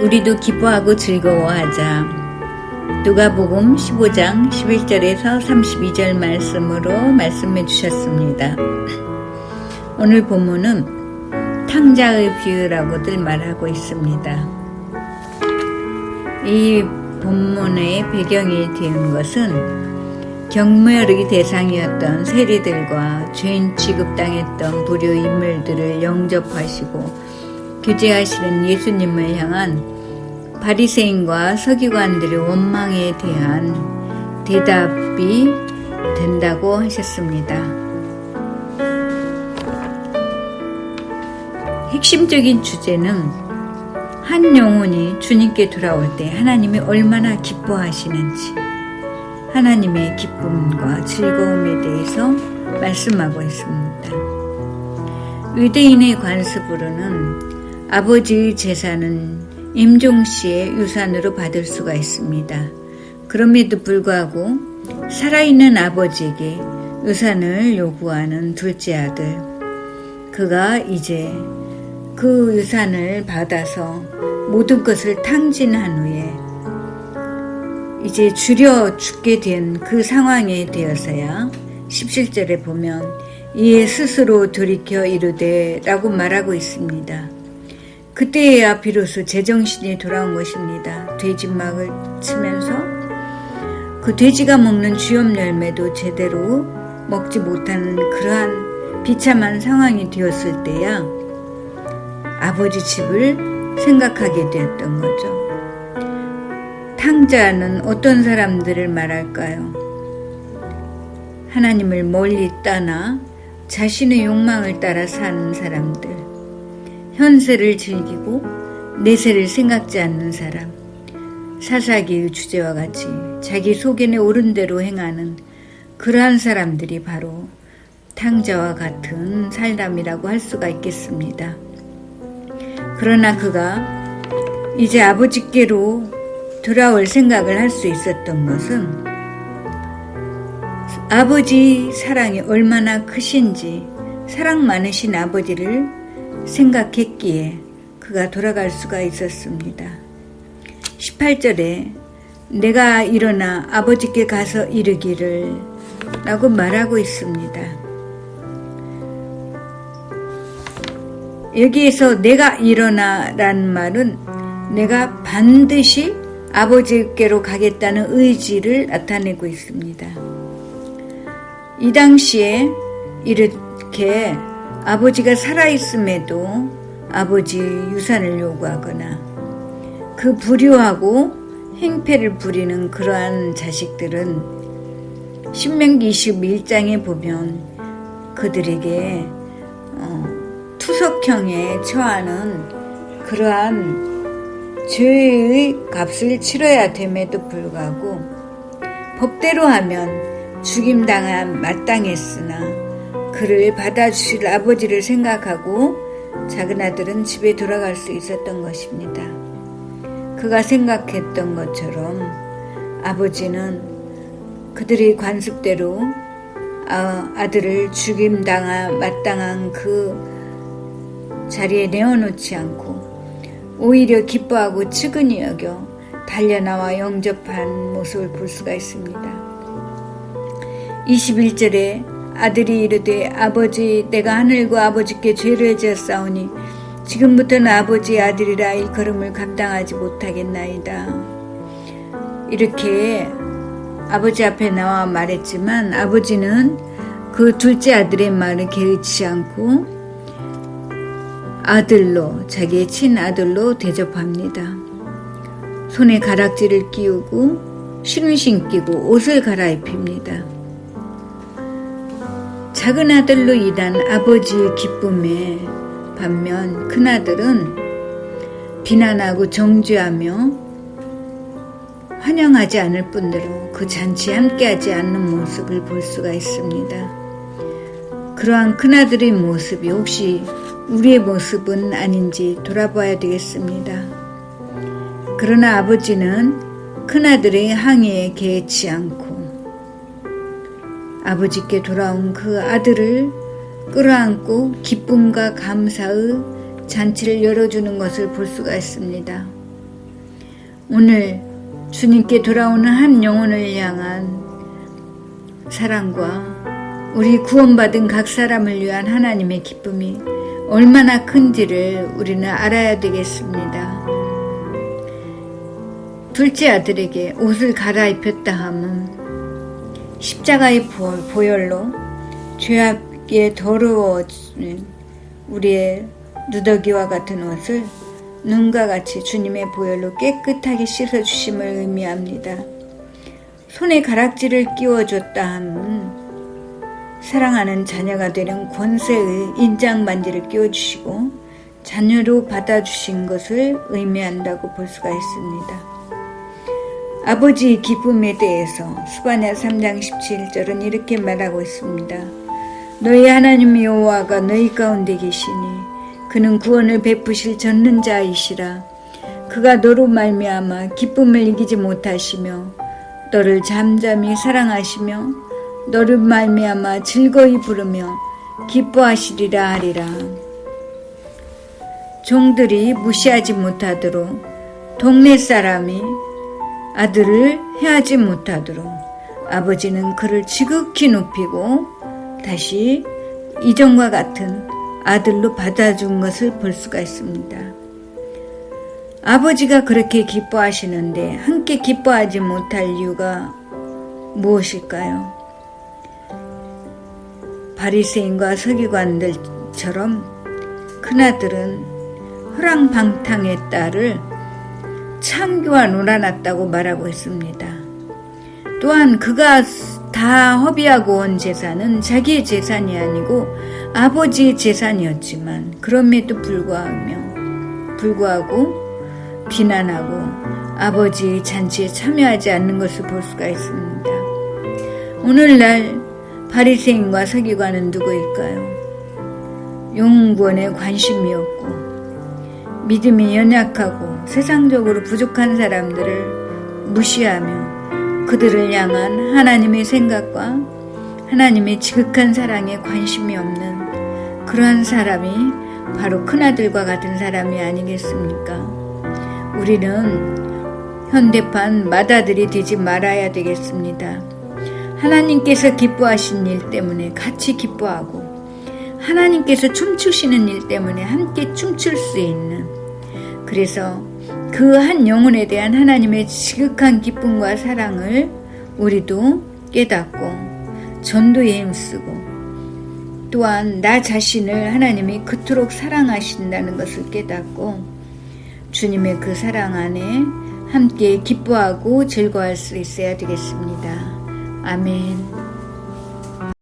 우리도 기뻐하고 즐거워하자. 누가복음 15장 11절에서 32절 말씀으로 말씀해 주셨습니다. 오늘 본문은 탕자의 비유라고들 말하고 있습니다. 이 본문의 배경이 되는 것은 경멸의 대상이었던 세리들과 죄인 취급당했던 불효 인물들을 영접하시고 교제하시는 예수님을 향한 바리새인과 서기관들의 원망에 대한 대답이 된다고 하셨습니다. 핵심적인 주제는 한 영혼이 주님께 돌아올 때 하나님이 얼마나 기뻐하시는지, 하나님의 기쁨과 즐거움에 대해서 말씀하고 있습니다. 유대인의 관습으로는 아버지의 재산은 임종시에 유산으로 받을 수가 있습니다. 그럼에도 불구하고 살아있는 아버지에게 유산을 요구하는 둘째 아들, 그가 이제 그 유산을 받아서 모든 것을 탕진한 후에 이제 줄여 죽게 된 그 상황에 되어서야 17절에 보면 이에 스스로 돌이켜 이르되 라고 말하고 있습니다. 그때야 비로소 제정신이 돌아온 것입니다. 돼지막을 치면서 그 돼지가 먹는 쥐염 열매도 제대로 먹지 못하는 그러한 비참한 상황이 되었을 때야 아버지 집을 생각하게 되었던 거죠. 탕자는 어떤 사람들을 말할까요? 하나님을 멀리 떠나 자신의 욕망을 따라 사는 사람들, 현세를 즐기고 내세를 생각지 않는 사람, 사사기의 주제와 같이 자기 속에는 옳은 대로 행하는 그러한 사람들이 바로 탕자와 같은 사람이라고 할 수가 있겠습니다. 그러나 그가 이제 아버지께로 돌아올 생각을 할 수 있었던 것은 아버지 사랑이 얼마나 크신지, 사랑 많으신 아버지를 생각했기에 그가 돌아갈 수가 있었습니다. 18절에 내가 일어나 아버지께 가서 이르기를 라고 말하고 있습니다. 여기에서 내가 일어나 라는 말은 내가 반드시 아버지께로 가겠다는 의지를 나타내고 있습니다. 이 당시에 이렇게 아버지가 살아있음에도 아버지 유산을 요구하거나 그 불효하고 행패를 부리는 그러한 자식들은 신명기 21장에 보면 그들에게 투석형에 처하는 그러한 죄의 값을 치러야 됨에도 불구하고 법대로 하면 죽임당한 마땅했으나 그를 받아주실 아버지를 생각하고 작은 아들은 집에 돌아갈 수 있었던 것입니다. 그가 생각했던 것처럼 아버지는 그들의 관습대로 아들을 죽임당한 마땅한 그 자리에 내어놓지 않고 오히려 기뻐하고 측은히 여겨 달려나와 영접한 모습을 볼 수가 있습니다. 21절에 아들이 이르되 아버지 내가 하늘과 아버지께 죄를 지었사오니 지금부터는 아버지의 아들이라 일컬음을 감당하지 못하겠나이다. 이렇게 아버지 앞에 나와 말했지만 아버지는 그 둘째 아들의 말을 개의치 않고 아들로, 자기의 친아들로 대접합니다. 손에 가락지를 끼우고 신을 끼고 옷을 갈아입힙니다. 작은 아들로 일한 아버지의 기쁨에 반면 큰아들은 비난하고 정죄하며 환영하지 않을 뿐더러 그 잔치에 함께하지 않는 모습을 볼 수가 있습니다. 그러한 큰아들의 모습이 혹시 우리의 모습은 아닌지 돌아봐야 되겠습니다. 그러나 아버지는 큰아들의 항의에 개의치 않고 아버지께 돌아온 그 아들을 끌어안고 기쁨과 감사의 잔치를 열어주는 것을 볼 수가 있습니다. 오늘 주님께 돌아오는 한 영혼을 향한 사랑과 우리 구원받은 각 사람을 위한 하나님의 기쁨이 얼마나 큰지를 우리는 알아야 되겠습니다. 둘째 아들에게 옷을 갈아입혔다 함은 십자가의 보혈로 죄악에 더러워진 우리의 누더기와 같은 옷을 눈과 같이 주님의 보혈로 깨끗하게 씻어주심을 의미합니다. 손에 가락지를 끼워줬다 함은 사랑하는 자녀가 되는 권세의 인장반지를 끼워주시고 자녀로 받아주신 것을 의미한다고 볼 수가 있습니다. 아버지의 기쁨에 대해서 스바냐 3장 17절은 이렇게 말하고 있습니다. 너희 하나님 여호와가 너희 가운데 계시니 그는 구원을 베푸실 전능자이시라. 그가 너로 말미암아 기쁨을 이기지 못하시며 너를 잠잠히 사랑하시며 너를 말미암아 즐거이 부르며 기뻐하시리라 하리라. 종들이 무시하지 못하도록 동네 사람이 아들을 해하지 못하도록 아버지는 그를 지극히 높이고 다시 이전과 같은 아들로 받아준 것을 볼 수가 있습니다. 아버지가 그렇게 기뻐하시는데 함께 기뻐하지 못할 이유가 무엇일까요? 바리새인과 서기관들처럼 큰아들은 허랑방탕의 딸을 창교와 놀아났다고 말하고 있습니다. 또한 그가 다 허비하고 온 재산은 자기의 재산이 아니고 아버지의 재산이었지만 그럼에도 불구하고 비난하고 아버지의 잔치에 참여하지 않는 것을 볼 수가 있습니다. 오늘날 바리새인과 서기관은 누구일까요? 영구원에 관심이 없고 믿음이 연약하고 세상적으로 부족한 사람들을 무시하며 그들을 향한 하나님의 생각과 하나님의 지극한 사랑에 관심이 없는 그러한 사람이 바로 큰아들과 같은 사람이 아니겠습니까? 우리는 현대판 맏아들이 되지 말아야 되겠습니다. 하나님께서 기뻐하신 일 때문에 같이 기뻐하고 하나님께서 춤추시는 일 때문에 함께 춤출 수 있는, 그래서 그 한 영혼에 대한 하나님의 지극한 기쁨과 사랑을 우리도 깨닫고 전도에 힘쓰고 또한 나 자신을 하나님이 그토록 사랑하신다는 것을 깨닫고 주님의 그 사랑 안에 함께 기뻐하고 즐거워할 수 있어야 되겠습니다. 아멘.